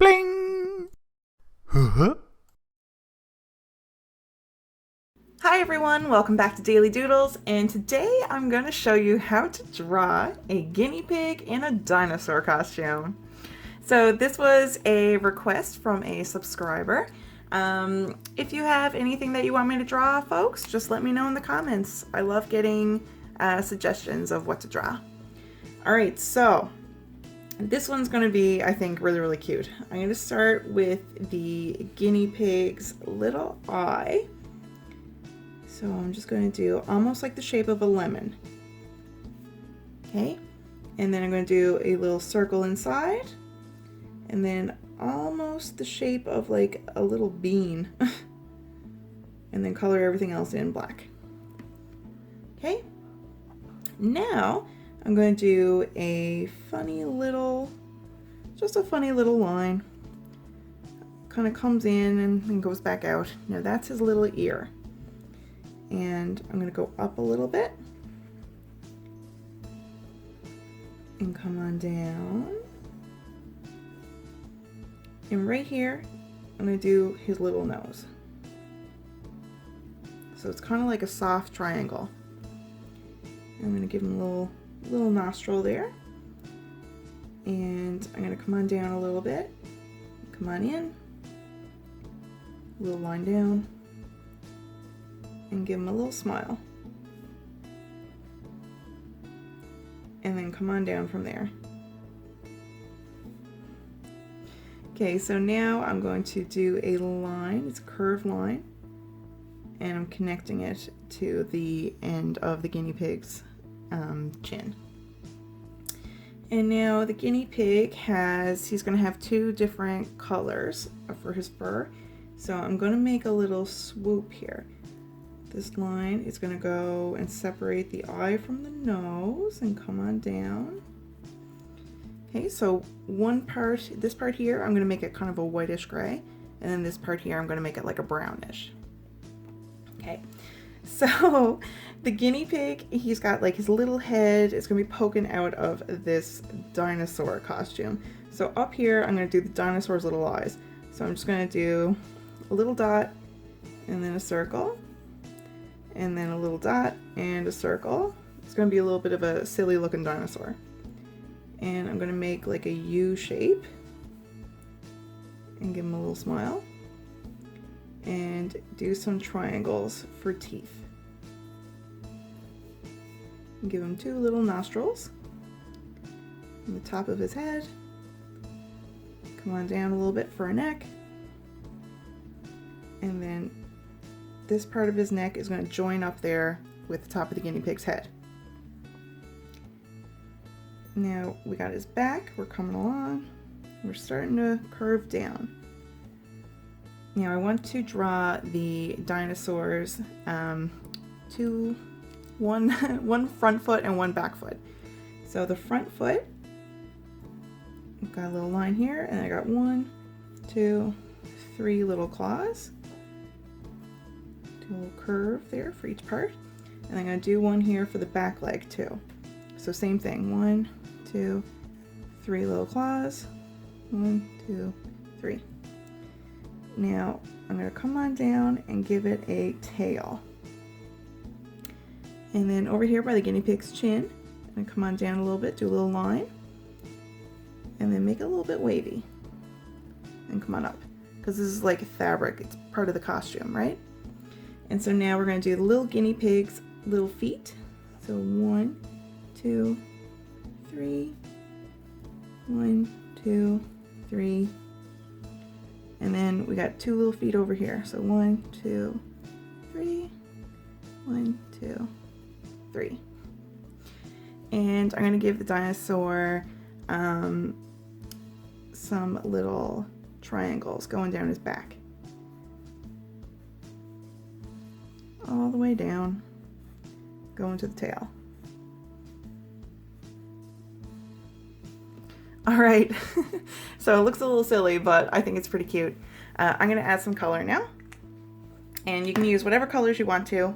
Bling! Huh? Hi everyone, welcome back to Daily Doodles, and today I'm going to show you how to draw a guinea pig in a dinosaur costume. So this was a request from a subscriber. If you have anything that you want me to draw, folks, just let me know in the comments. I love getting suggestions of what to draw. Alright, so this one's going to be, I think, really cute. I'm going to start with the guinea pig's little eye. So I'm just going to do almost like the shape of a lemon. Okay, and then I'm going to do a little circle inside, and then almost the shape of like a little bean, and then color everything else in black. Okay, now I'm going to do a funny little line. Kind of comes in and then goes back out. Now that's his little ear. And I'm going to go up a little bit and come on down. And right here, I'm going to do his little nose. So it's kind of like a soft triangle. I'm going to give him a little nostril there. And I'm going to come on down a little bit. Come on in. A little line down. And give him a little smile. And then come on down from there. Okay, so now I'm going to do a line. It's a curved line. And I'm connecting it to the end of the guinea pig's chin. And now the guinea pig he's going to have two different colors for his fur. So I'm going to make a little swoop here. This line is going to go and separate the eye from the nose and come on down. Okay, so this part here, I'm going to make it kind of a whitish gray, and then this part here, I'm going to make it like a brownish. Okay, so the guinea pig, he's got like his little head, it's going to be poking out of this dinosaur costume. So up here, I'm going to do the dinosaur's little eyes. So I'm just going to do a little dot and then a circle. And then a little dot and a circle. It's going to be a little bit of a silly looking dinosaur. And I'm going to make like a U shape and give him a little smile and do some triangles for teeth. And give him two little nostrils on the top of his head. Come on down a little bit for a neck. And then this part of his neck is going to join up there with the top of the guinea pig's head. Now we got his back, we're coming along, we're starting to curve down. Now I want to draw the dinosaurs one front foot and one back foot. So the front foot, I've got a little line here, and I got 1, 2, 3 little claws. A little curve there for each part, and I'm going to do one here for the back leg too. So same thing, 1, 2, 3 little claws, 1, 2, 3. Now I'm going to come on down and give it a tail, and then over here by the guinea pig's chin, I'm going to come on down a little bit, do a little line, and then make it a little bit wavy, and come on up, because this is like a fabric, it's part of the costume, right? And so now we're going to do the little guinea pig's little feet. So 1, 2, 3, 1, 2, 3. And then we got 2 little feet over here. So 1, 2, 3, 1, 2, 3. And I'm going to give the dinosaur some little triangles going down his back. All the way down, going to the tail. All right, so it looks a little silly, but I think it's pretty cute. I'm gonna add some color now, and you can use whatever colors you want to.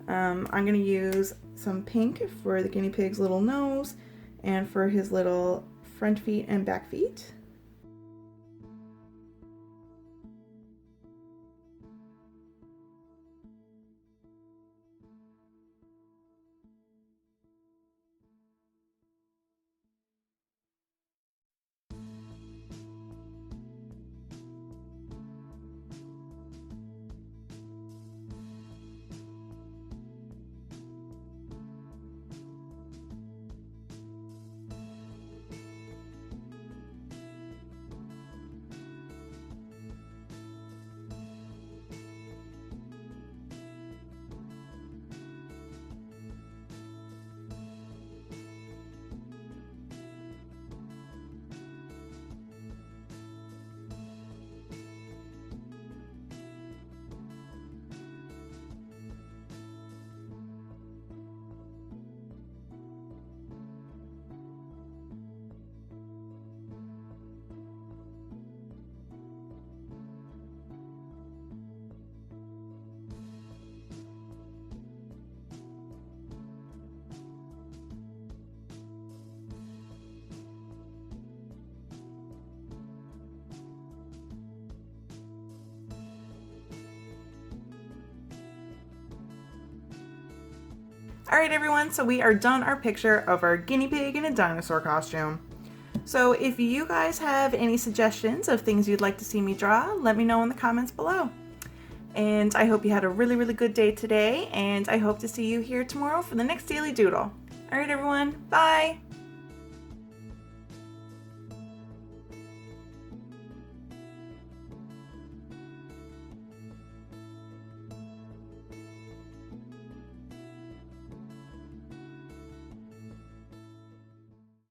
I'm gonna use some pink for the guinea pig's little nose and for his little front feet and back feet. Alright everyone, so we are done our picture of our guinea pig in a dinosaur costume. So if you guys have any suggestions of things you'd like to see me draw, let me know in the comments below. And I hope you had a really good day today, and I hope to see you here tomorrow for the next Daily Doodle. Alright everyone, bye!